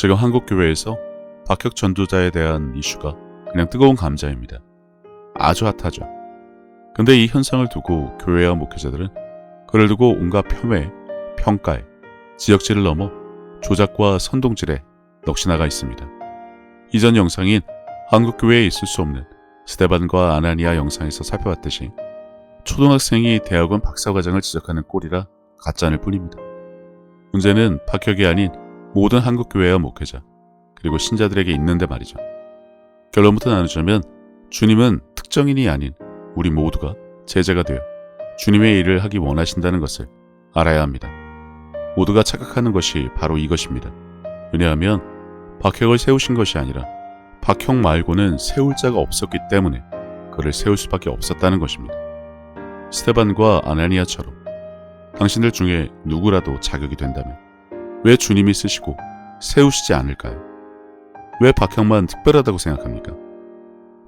지금 한국 교회에서 박혁 전도자에 대한 이슈가 그냥 뜨거운 감자입니다. 아주 핫하죠. 근데 이 현상을 두고 교회와 목회자들은 그를 두고 온갖 폄훼, 평가에, 지적질을 넘어 조작과 선동질에 넋이 있습니다. 이전 영상인 한국 교회에 있을 수 없는 스데반과 아나니아 영상에서 살펴봤듯이 초등학생이 대학원 박사과정을 지적하는 꼴이라 가짜일 뿐입니다. 문제는 박혁이 아닌 모든 한국 교회와 목회자 그리고 신자들에게 있는데 말이죠. 결론부터 나누자면 주님은 특정인이 아닌 우리 모두가 제자가 되어 주님의 일을 하기 원하신다는 것을 알아야 합니다. 모두가 착각하는 것이 바로 이것입니다. 왜냐하면 박혁을 세우신 것이 아니라 박혁 말고는 세울 자가 없었기 때문에 그를 세울 수밖에 없었다는 것입니다. 스데반과 아나니아처럼 당신들 중에 누구라도 자격이 된다면 왜 주님이 쓰시고 세우시지 않을까요? 왜 박혁만 특별하다고 생각합니까?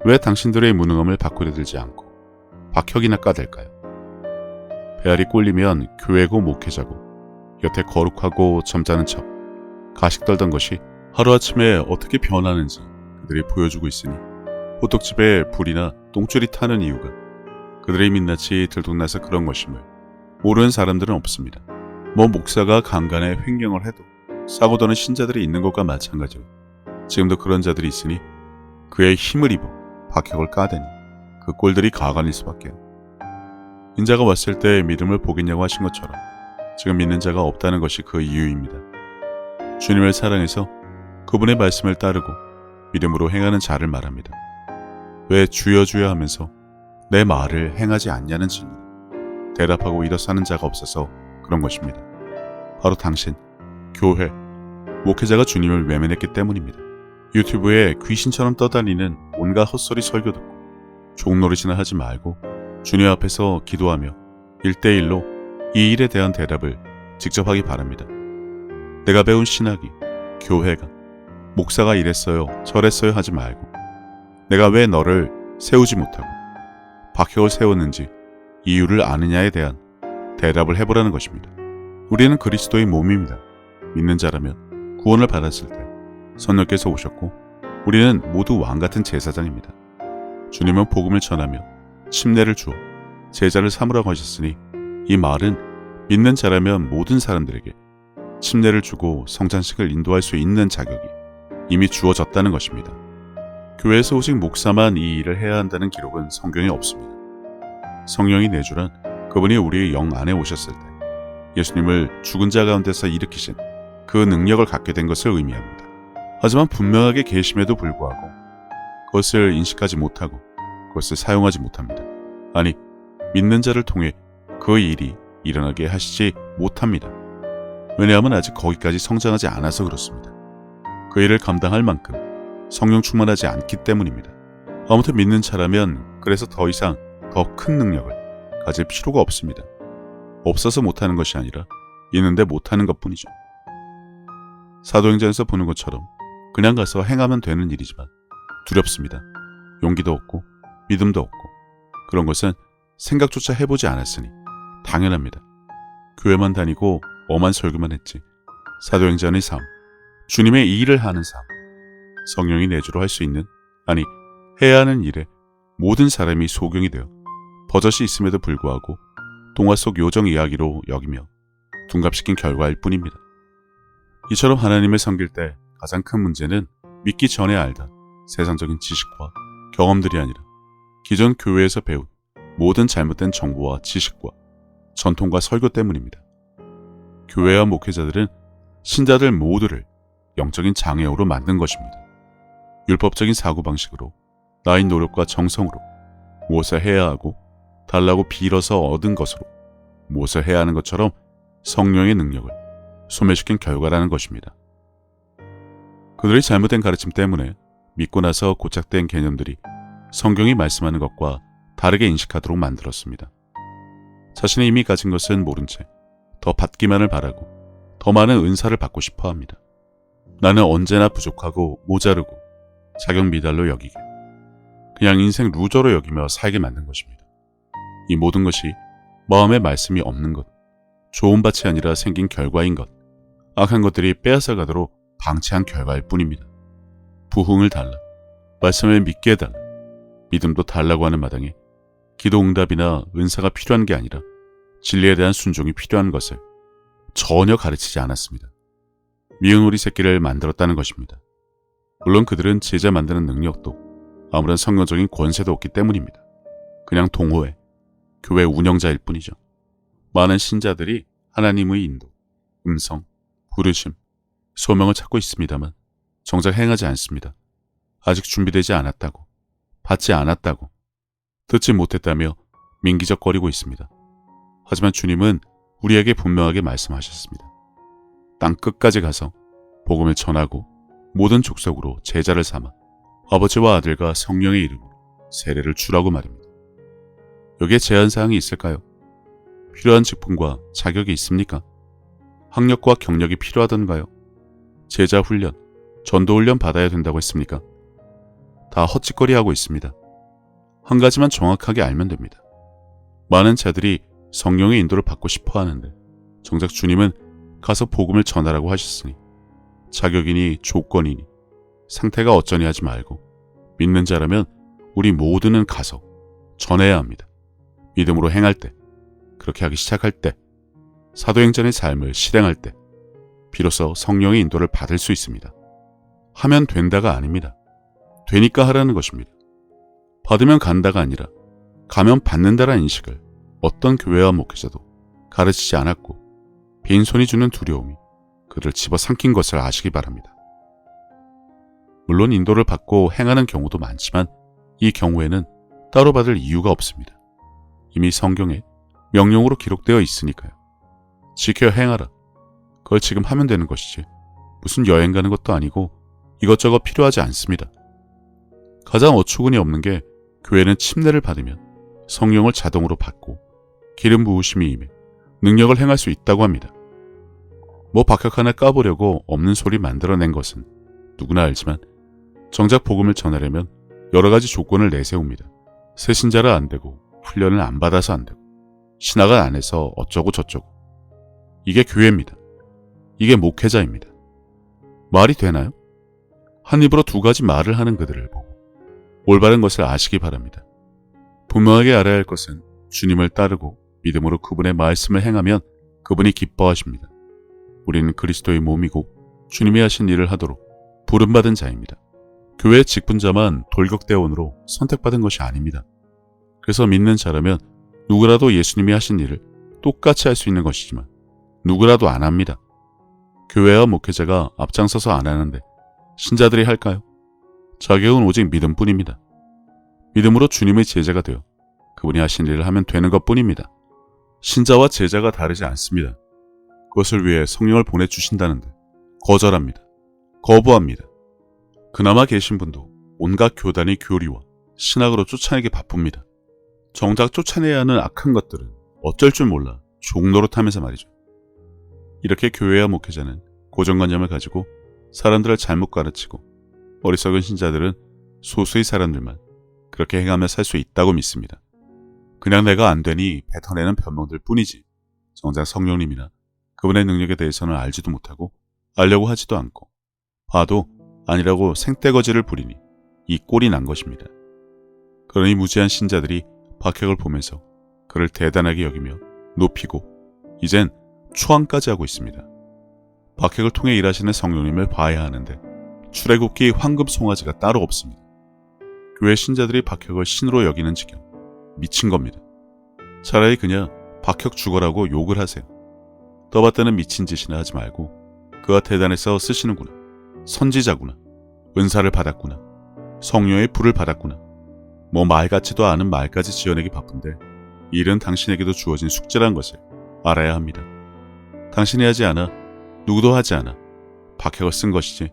왜 당신들의 무능함을 바꾸려 들지 않고 박혁이나 까댈까요? 배알이 꼴리면 교회고 목회자고 여태 거룩하고 점잖은 척 가식 떨던 것이 하루아침에 어떻게 변하는지 그들이 보여주고 있으니 호떡집에 불이나 똥줄이 타는 이유가 그들의 민낯이 들통나서 그런 것임을 모르는 사람들은 없습니다. 목사가 강간에 횡령을 해도 싸고 도는 신자들이 있는 것과 마찬가지로 지금도 그런 자들이 있으니 그의 힘을 입어 박혁을 까대니 그 꼴들이 가관일 수밖에요. 인자가 왔을 때 믿음을 보겠냐고 하신 것처럼 지금 믿는 자가 없다는 것이 그 이유입니다. 주님을 사랑해서 그분의 말씀을 따르고 믿음으로 행하는 자를 말합니다. 왜 주여 주여 하면서 내 말을 행하지 않냐는 질문 대답하고 일어서는 자가 없어서 그런 것입니다. 바로 당신, 교회, 목회자가 주님을 외면했기 때문입니다. 유튜브에 귀신처럼 떠다니는 온갖 헛소리 설교 듣고 종노릇이나 하지 말고 주님 앞에서 기도하며 1대1로 이 일에 대한 대답을 직접 하기 바랍니다. 내가 배운 신학이, 교회가, 목사가 이랬어요, 저랬어요 하지 말고 내가 왜 너를 세우지 못하고 박혁을 세웠는지 이유를 아느냐에 대한 대답을 해보라는 것입니다. 우리는 그리스도의 몸입니다. 믿는 자라면 구원을 받았을 때 선녀께서 오셨고 우리는 모두 왕같은 제사장입니다. 주님은 복음을 전하며 침례를 주어 제자를 삼으라고 하셨으니 이 말은 믿는 자라면 모든 사람들에게 침례를 주고 성찬식을 인도할 수 있는 자격이 이미 주어졌다는 것입니다. 교회에서 오직 목사만 이 일을 해야 한다는 기록은 성경에 없습니다. 성령이 내주란 그분이 우리의 영 안에 오셨을 때 예수님을 죽은 자 가운데서 일으키신 그 능력을 갖게 된 것을 의미합니다. 하지만 분명하게 계심에도 불구하고 그것을 인식하지 못하고 그것을 사용하지 못합니다. 아니, 믿는 자를 통해 그 일이 일어나게 하시지 못합니다. 왜냐하면 아직 거기까지 성장하지 않아서 그렇습니다. 그 일을 감당할 만큼 성령 충만하지 않기 때문입니다. 아무튼 믿는 자라면 그래서 더 이상 더 큰 능력을 가질 필요가 없습니다. 없어서 못하는 것이 아니라 있는데 못하는 것뿐이죠. 사도행전에서 보는 것처럼 그냥 가서 행하면 되는 일이지만 두렵습니다. 용기도 없고 믿음도 없고 그런 것은 생각조차 해보지 않았으니 당연합니다. 교회만 다니고 엄한 설교만 했지 사도행전의 삶, 주님의 이 일을 하는 삶, 성령이 내주로 할 수 있는, 아니 해야 하는 일에 모든 사람이 소경이 되어 버젓이 있음에도 불구하고 동화 속 요정 이야기로 여기며 둔갑시킨 결과일 뿐입니다. 이처럼 하나님을 섬길 때 가장 큰 문제는 믿기 전에 알던 세상적인 지식과 경험들이 아니라 기존 교회에서 배운 모든 잘못된 정보와 지식과 전통과 설교 때문입니다. 교회와 목회자들은 신자들 모두를 영적인 장애우로 만든 것입니다. 율법적인 사고방식으로 나의 노력과 정성으로 무엇을 해야 하고 달라고 빌어서 얻은 것으로 무엇을 해야 하는 것처럼 성령의 능력을 소멸시킨 결과라는 것입니다. 그들의 잘못된 가르침 때문에 믿고 나서 고착된 개념들이 성경이 말씀하는 것과 다르게 인식하도록 만들었습니다. 자신이 이미 가진 것은 모른 채 더 받기만을 바라고 더 많은 은사를 받고 싶어 합니다. 나는 언제나 부족하고 모자르고 자격 미달로 여기게 그냥 인생 루저로 여기며 살게 만든 것입니다. 이 모든 것이 마음의 말씀이 없는 것, 좋은 밭이 아니라 생긴 결과인 것, 악한 것들이 빼앗아가도록 방치한 결과일 뿐입니다. 부흥을 달라, 말씀을 믿게 해달라, 믿음도 달라고 하는 마당에 기도 응답이나 은사가 필요한 게 아니라 진리에 대한 순종이 필요한 것을 전혀 가르치지 않았습니다. 미운 오리 새끼를 만들었다는 것입니다. 물론 그들은 제자 만드는 능력도 아무런 성경적인 권세도 없기 때문입니다. 그냥 동호회, 교회 운영자일 뿐이죠. 많은 신자들이 하나님의 인도, 음성, 부르심, 소명을 찾고 있습니다만 정작 행하지 않습니다. 아직 준비되지 않았다고, 받지 않았다고, 듣지 못했다며 민기적거리고 있습니다. 하지만 주님은 우리에게 분명하게 말씀하셨습니다. 땅 끝까지 가서 복음을 전하고 모든 족속으로 제자를 삼아 아버지와 아들과 성령의 이름으로 세례를 주라고 말입니다. 여기에 제한사항이 있을까요? 필요한 직분과 자격이 있습니까? 학력과 경력이 필요하던가요? 제자 훈련, 전도 훈련 받아야 된다고 했습니까? 다 헛짓거리하고 있습니다. 한 가지만 정확하게 알면 됩니다. 많은 자들이 성령의 인도를 받고 싶어 하는데 정작 주님은 가서 복음을 전하라고 하셨으니 자격이니 조건이니 상태가 어쩌니 하지 말고 믿는 자라면 우리 모두는 가서 전해야 합니다. 믿음으로 행할 때, 그렇게 하기 시작할 때, 사도행전의 삶을 실행할 때 비로소 성령의 인도를 받을 수 있습니다. 하면 된다가 아닙니다. 되니까 하라는 것입니다. 받으면 간다가 아니라 가면 받는다라는 인식을 어떤 교회와 목회자도 가르치지 않았고 빈손이 주는 두려움이 그를 집어삼킨 것을 아시기 바랍니다. 물론 인도를 받고 행하는 경우도 많지만 이 경우에는 따로 받을 이유가 없습니다. 이미 성경에 명령으로 기록되어 있으니까요. 지켜 행하라. 그걸 지금 하면 되는 것이지 무슨 여행 가는 것도 아니고 이것저것 필요하지 않습니다. 가장 어처구니 없는 게 교회는 침례를 받으면 성령을 자동으로 받고 기름 부으심이 임해 능력을 행할 수 있다고 합니다. 뭐 박학 하나 까보려고 없는 소리 만들어낸 것은 누구나 알지만 정작 복음을 전하려면 여러 가지 조건을 내세웁니다. 새 신자라 안 되고 훈련을 안 받아서 안 되고 신학을 안 해서 어쩌고 저쩌고. 이게 교회입니다. 이게 목회자입니다. 말이 되나요? 한 입으로 두 가지 말을 하는 그들을 보고 올바른 것을 아시기 바랍니다. 분명하게 알아야 할 것은 주님을 따르고 믿음으로 그분의 말씀을 행하면 그분이 기뻐하십니다. 우리는 그리스도의 몸이고 주님이 하신 일을 하도록 부름받은 자입니다. 교회의 직분자만 돌격대원으로 선택받은 것이 아닙니다. 그래서 믿는 자라면 누구라도 예수님이 하신 일을 똑같이 할 수 있는 것이지만 누구라도 안 합니다. 교회와 목회자가 앞장서서 안 하는데 신자들이 할까요? 자격은 오직 믿음뿐입니다. 믿음으로 주님의 제자가 되어 그분이 하신 일을 하면 되는 것뿐입니다. 신자와 제자가 다르지 않습니다. 그것을 위해 성령을 보내주신다는데 거절합니다. 거부합니다. 그나마 계신 분도 온갖 교단의 교리와 신학으로 쫓아내기 바쁩니다. 정작 쫓아내야 하는 악한 것들은 어쩔 줄 몰라 종노릇하면서 말이죠. 이렇게 교회와 목회자는 고정관념을 가지고 사람들을 잘못 가르치고 어리석은 신자들은 소수의 사람들만 그렇게 행하며 살 수 있다고 믿습니다. 그냥 내가 안 되니 뱉어내는 변명들 뿐이지 정작 성령님이나 그분의 능력에 대해서는 알지도 못하고 알려고 하지도 않고 봐도 아니라고 생떼거지를 부리니 이 꼴이 난 것입니다. 그러니 무지한 신자들이 박혁을 보면서 그를 대단하게 여기며 높이고 이젠 추앙까지 하고 있습니다. 박혁을 통해 일하시는 성령님을 봐야 하는데 출애굽기 황금 송아지가 따로 없습니다. 교회 신자들이 박혁을 신으로 여기는 지경 미친 겁니다. 차라리 그냥 박혁 죽어라고 욕을 하세요. 떠받드는 미친 짓이나 하지 말고 그가 대단해서 쓰시는구나. 선지자구나. 은사를 받았구나. 성령의 불을 받았구나. 뭐 말 같지도 않은 말까지 지어내기 바쁜데 일은 당신에게도 주어진 숙제란 것을 알아야 합니다. 당신이 하지 않아 누구도 하지 않아 박혁을 쓴 것이지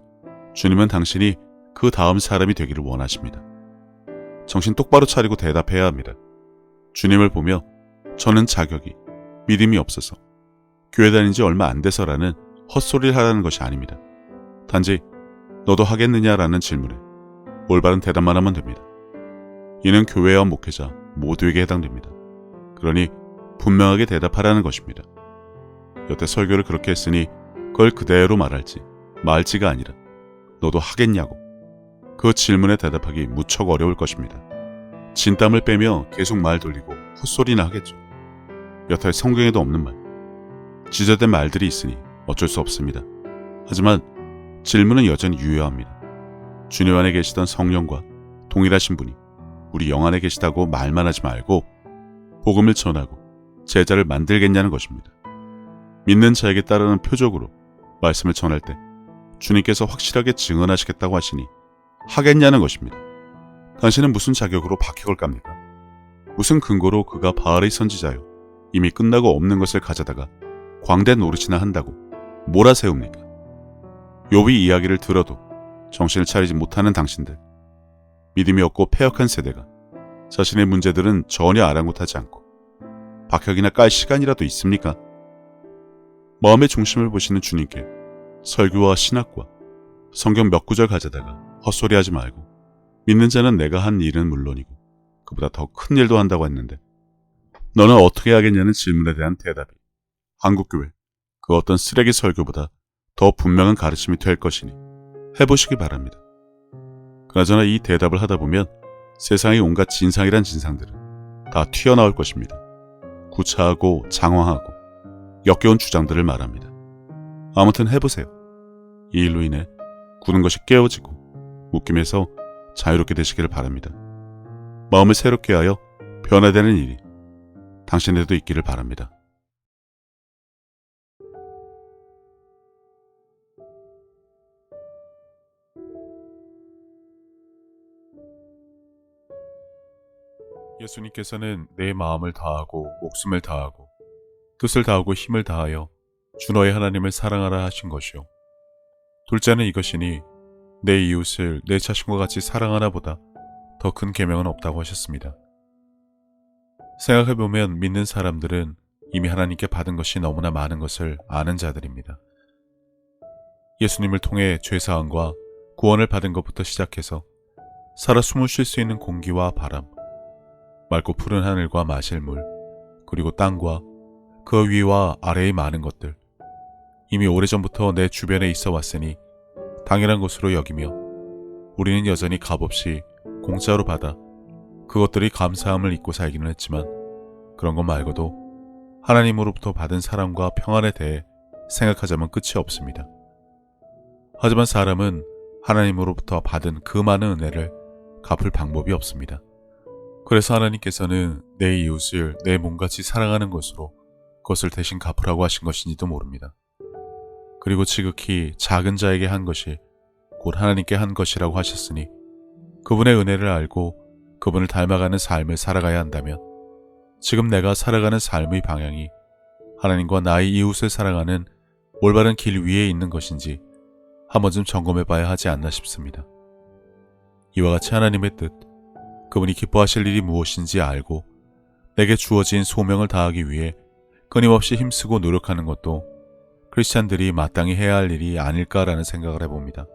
주님은 당신이 그 다음 사람이 되기를 원하십니다. 정신 똑바로 차리고 대답해야 합니다. 주님을 보며 저는 자격이 믿음이 없어서 교회 다닌 지 얼마 안 돼서라는 헛소리를 하라는 것이 아닙니다. 단지 너도 하겠느냐라는 질문에 올바른 대답만 하면 됩니다. 이는 교회와 목회자 모두에게 해당됩니다. 그러니 분명하게 대답하라는 것입니다. 여태 설교를 그렇게 했으니 그걸 그대로 말할지 말지가 아니라 너도 하겠냐고. 그 질문에 대답하기 무척 어려울 것입니다. 진땀을 빼며 계속 말 돌리고 헛소리나 하겠죠. 여태 성경에도 없는 말, 지저된 말들이 있으니 어쩔 수 없습니다. 하지만 질문은 여전히 유효합니다. 주님 안에 계시던 성령과 동일하신 분이 우리 영 안에 계시다고 말만 하지 말고 복음을 전하고 제자를 만들겠냐는 것입니다. 믿는 자에게 따르는 표적으로 말씀을 전할 때 주님께서 확실하게 증언하시겠다고 하시니 하겠냐는 것입니다. 당신은 무슨 자격으로 박해걸 깝니까? 무슨 근거로 그가 바알의 선지자요 이미 끝나고 없는 것을 가져다가 광대 노릇이나 한다고 몰아세웁니까? 욥이 이야기를 들어도 정신을 차리지 못하는 당신들, 믿음이 없고 패역한 세대가 자신의 문제들은 전혀 아랑곳하지 않고 박혁이나 깔 시간이라도 있습니까? 마음의 중심을 보시는 주님께 설교와 신학과 성경 몇 구절 가져다가 헛소리하지 말고 믿는 자는 내가 한 일은 물론이고 그보다 더 큰 일도 한다고 했는데 너는 어떻게 하겠냐는 질문에 대한 대답이 한국교회 그 어떤 쓰레기 설교보다 더 분명한 가르침이 될 것이니 해보시기 바랍니다. 그나저나 이 대답을 하다 보면 세상의 온갖 진상이란 진상들은 다 튀어나올 것입니다. 구차하고 장황하고 역겨운 주장들을 말합니다. 아무튼 해보세요. 이 일로 인해 굳은 것이 깨어지고 묶임에서 자유롭게 되시기를 바랍니다. 마음을 새롭게 하여 변화되는 일이 당신에도 있기를 바랍니다. 예수님께서는 내 마음을 다하고 목숨을 다하고 뜻을 다하고 힘을 다하여 주 너의 하나님을 사랑하라 하신 것이요. 둘째는 이것이니 내 이웃을 내 자신과 같이 사랑하나 보다 더 큰 계명은 없다고 하셨습니다. 생각해보면 믿는 사람들은 이미 하나님께 받은 것이 너무나 많은 것을 아는 자들입니다. 예수님을 통해 죄사함과 구원을 받은 것부터 시작해서 살아 숨을 쉴 수 있는 공기와 바람, 맑고 푸른 하늘과 마실 물, 그리고 땅과 그 위와 아래의 많은 것들, 이미 오래전부터 내 주변에 있어 왔으니 당연한 것으로 여기며 우리는 여전히 값없이 공짜로 받아 그것들이 감사함을 잊고 살기는 했지만 그런 것 말고도 하나님으로부터 받은 사랑과 평안에 대해 생각하자면 끝이 없습니다. 하지만 사람은 하나님으로부터 받은 그 많은 은혜를 갚을 방법이 없습니다. 그래서 하나님께서는 내 이웃을 내 몸같이 사랑하는 것으로 그것을 대신 갚으라고 하신 것인지도 모릅니다. 그리고 지극히 작은 자에게 한 것이 곧 하나님께 한 것이라고 하셨으니 그분의 은혜를 알고 그분을 닮아가는 삶을 살아가야 한다면 지금 내가 살아가는 삶의 방향이 하나님과 나의 이웃을 사랑하는 올바른 길 위에 있는 것인지 한 번쯤 점검해 봐야 하지 않나 싶습니다. 이와 같이 하나님의 뜻, 그분이 기뻐하실 일이 무엇인지 알고 내게 주어진 소명을 다하기 위해 끊임없이 힘쓰고 노력하는 것도 크리스찬들이 마땅히 해야 할 일이 아닐까라는 생각을 해봅니다.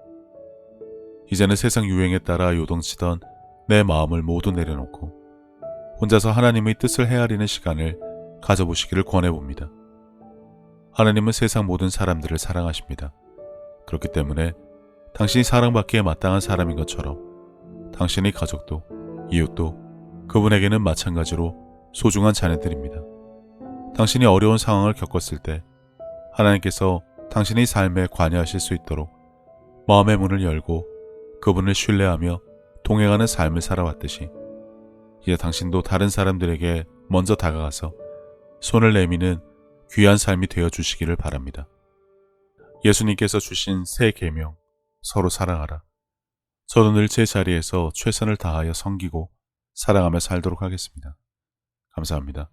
이제는 세상 유행에 따라 요동치던 내 마음을 모두 내려놓고 혼자서 하나님의 뜻을 헤아리는 시간을 가져보시기를 권해봅니다. 하나님은 세상 모든 사람들을 사랑하십니다. 그렇기 때문에 당신이 사랑받기에 마땅한 사람인 것처럼 당신의 가족도 이웃도 그분에게는 마찬가지로 소중한 자녀들입니다. 당신이 어려운 상황을 겪었을 때 하나님께서 당신의 삶에 관여하실 수 있도록 마음의 문을 열고 그분을 신뢰하며 동행하는 삶을 살아왔듯이 이제 당신도 다른 사람들에게 먼저 다가가서 손을 내미는 귀한 삶이 되어 주시기를 바랍니다. 예수님께서 주신 새 계명, 서로 사랑하라. 저도 늘 제 자리에서 최선을 다하여 섬기고 사랑하며 살도록 하겠습니다. 감사합니다.